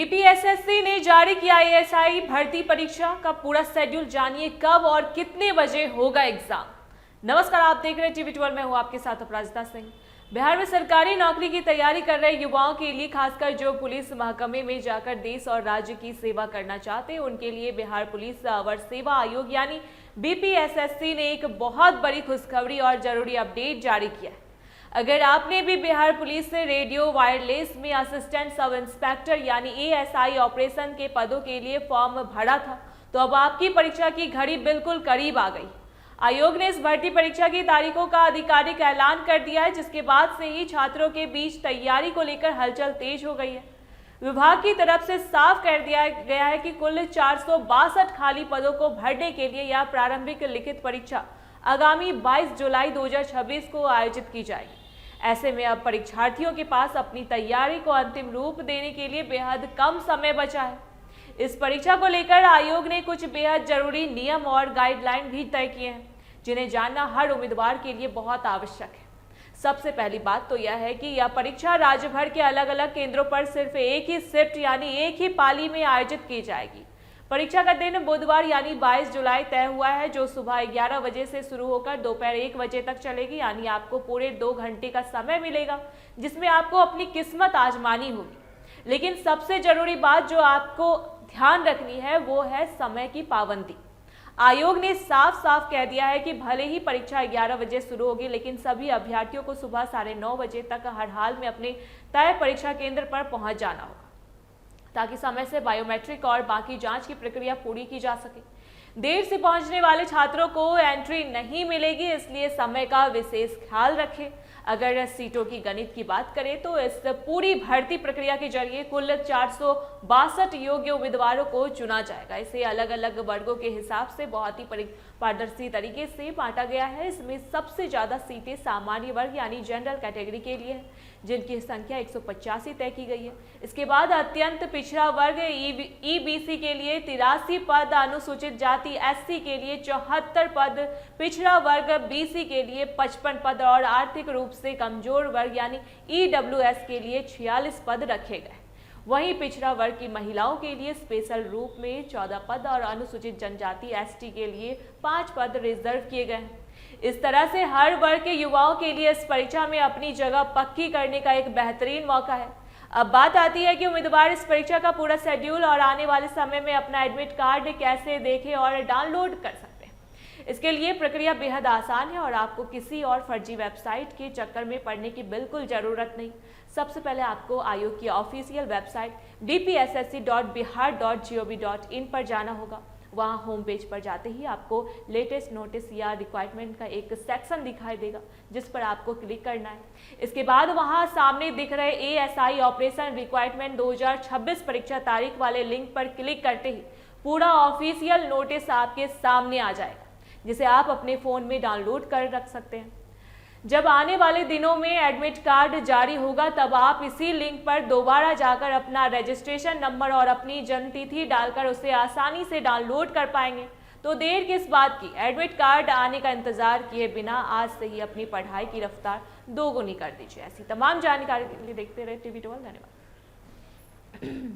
BPSSC ने जारी किया एएसआई भर्ती परीक्षा का पूरा शेड्यूल। जानिए कब और कितने बजे होगा एग्जाम। नमस्कार, आप देख रहे हैं टीवी 12। मैं हूं आपके साथ अपराजिता सिंह। बिहार में सरकारी नौकरी की तैयारी कर रहे युवाओं के लिए, खासकर जो पुलिस महकमे में जाकर देश और राज्य की सेवा करना चाहते हैं, उनके लिए बिहार पुलिस अवर सेवा आयोग यानी बीपीएसएससी ने एक बहुत बड़ी खुशखबरी और जरूरी अपडेट जारी किया है। अगर आपने भी बिहार पुलिस से रेडियो वायरलेस में असिस्टेंट सब इंस्पेक्टर यानी एएसआई ऑपरेशन के पदों के लिए फॉर्म भरा था, तो अब आपकी परीक्षा की घड़ी बिल्कुल करीब आ गई। आयोग ने इस भर्ती परीक्षा की तारीखों का आधिकारिक ऐलान कर दिया है, जिसके बाद से ही छात्रों के बीच तैयारी को लेकर हलचल तेज हो गई है। विभाग की तरफ से साफ कर दिया गया है कि कुल 462 खाली पदों को भरने के लिए यह प्रारंभिक लिखित परीक्षा आगामी 22 जुलाई 2026 को आयोजित की जाएगी। ऐसे में अब परीक्षार्थियों के पास अपनी तैयारी को अंतिम रूप देने के लिए बेहद कम समय बचा है। इस परीक्षा को लेकर आयोग ने कुछ बेहद जरूरी नियम और गाइडलाइन भी तय किए हैं, जिन्हें जानना हर उम्मीदवार के लिए बहुत आवश्यक है। सबसे पहली बात तो यह है कि यह परीक्षा राज्य भर के अलग अलग केंद्रों पर सिर्फ एक ही शिफ्ट यानी एक ही पाली में आयोजित की जाएगी। परीक्षा का दिन बुधवार यानी 22 जुलाई तय हुआ है, जो सुबह 11 बजे से शुरू होकर दोपहर 1 बजे तक चलेगी। यानी आपको पूरे 2 घंटे का समय मिलेगा, जिसमें आपको अपनी किस्मत आजमानी होगी। लेकिन सबसे जरूरी बात जो आपको ध्यान रखनी है वो है समय की पाबंदी। आयोग ने साफ साफ कह दिया है कि भले ही परीक्षा 11 बजे शुरू होगी, लेकिन सभी अभ्यर्थियों को सुबह 9:30 बजे तक हर हाल में अपने तय परीक्षा केंद्र पर पहुंच जाना होगा, ताकि समय से बायोमेट्रिक और बाकी जांच की प्रक्रिया पूरी की जा सके। देर से पहुंचने वाले छात्रों को एंट्री नहीं मिलेगी, इसलिए समय का विशेष ख्याल रखें। अगर सीटों की गणित की बात करें तो इस पूरी भर्ती प्रक्रिया के जरिए कुल 462 योग्य उम्मीदवारों को चुना जाएगा। इसे अलग अलग वर्गों के हिसाब से बहुत ही पारदर्शी तरीके से बांटा गया है। इसमें सबसे ज्यादा सीटें सामान्य वर्ग यानी जनरल कैटेगरी के लिए है, जिनकी संख्या 185 तय की गई है। इसके बाद अत्यंत पिछड़ा वर्ग ईबीसी के लिए 83 पद, अनुसूचित जाति एससी के लिए 74 पद, पिछड़ा वर्ग बीसी के लिए 55 पद और आर्थिक रूप से कमजोर वर्ग यानी ईडब्ल्यूएस के लिए 46 पद रखे गए। वहीं पिछड़ा वर्ग की महिलाओं के लिए स्पेशल रूप में 14 पद और अनुसूचित जनजाति एसटी के लिए 5 पद रिजर्व किए गए हैं। इस तरह से हर वर्ग के युवाओं के लिए इस परीक्षा में अपनी जगह पक्की करने का एक बेहतरीन मौका है। अब बात आती है कि उम्मीदवार इस परीक्षा का पूरा शेड्यूल और आने वाले समय में अपना एडमिट कार्ड कैसे देखें और डाउनलोड कर सकते हैं। इसके लिए प्रक्रिया बेहद आसान है और आपको किसी और फर्जी वेबसाइट के चक्कर में पड़ने की बिल्कुल जरूरत नहीं। सबसे पहले आपको आयोग की ऑफिशियल वेबसाइट dpssc.bihar.gov.in पर जाना होगा। वहाँ होम पेज पर जाते ही आपको लेटेस्ट नोटिस या रिक्वायरमेंट का एक सेक्शन दिखाई देगा, जिस पर आपको क्लिक करना है। इसके बाद वहाँ सामने दिख रहे एएसआई ऑपरेशन रिक्वायरमेंट 2026 परीक्षा तारीख वाले लिंक पर क्लिक करते ही पूरा ऑफिशियल नोटिस आपके सामने आ जाएगा, जिसे आप अपने फ़ोन में डाउनलोड कर रख सकते हैं। जब आने वाले दिनों में एडमिट कार्ड जारी होगा, तब आप इसी लिंक पर दोबारा जाकर अपना रजिस्ट्रेशन नंबर और अपनी जन्मतिथि डालकर उसे आसानी से डाउनलोड कर पाएंगे। तो देर किस बात की, एडमिट कार्ड आने का इंतजार किए बिना आज से ही अपनी पढ़ाई की रफ्तार दोगुनी कर दीजिए। ऐसी तमाम जानकारी के लिए देखते रहे टीवी 12। धन्यवाद।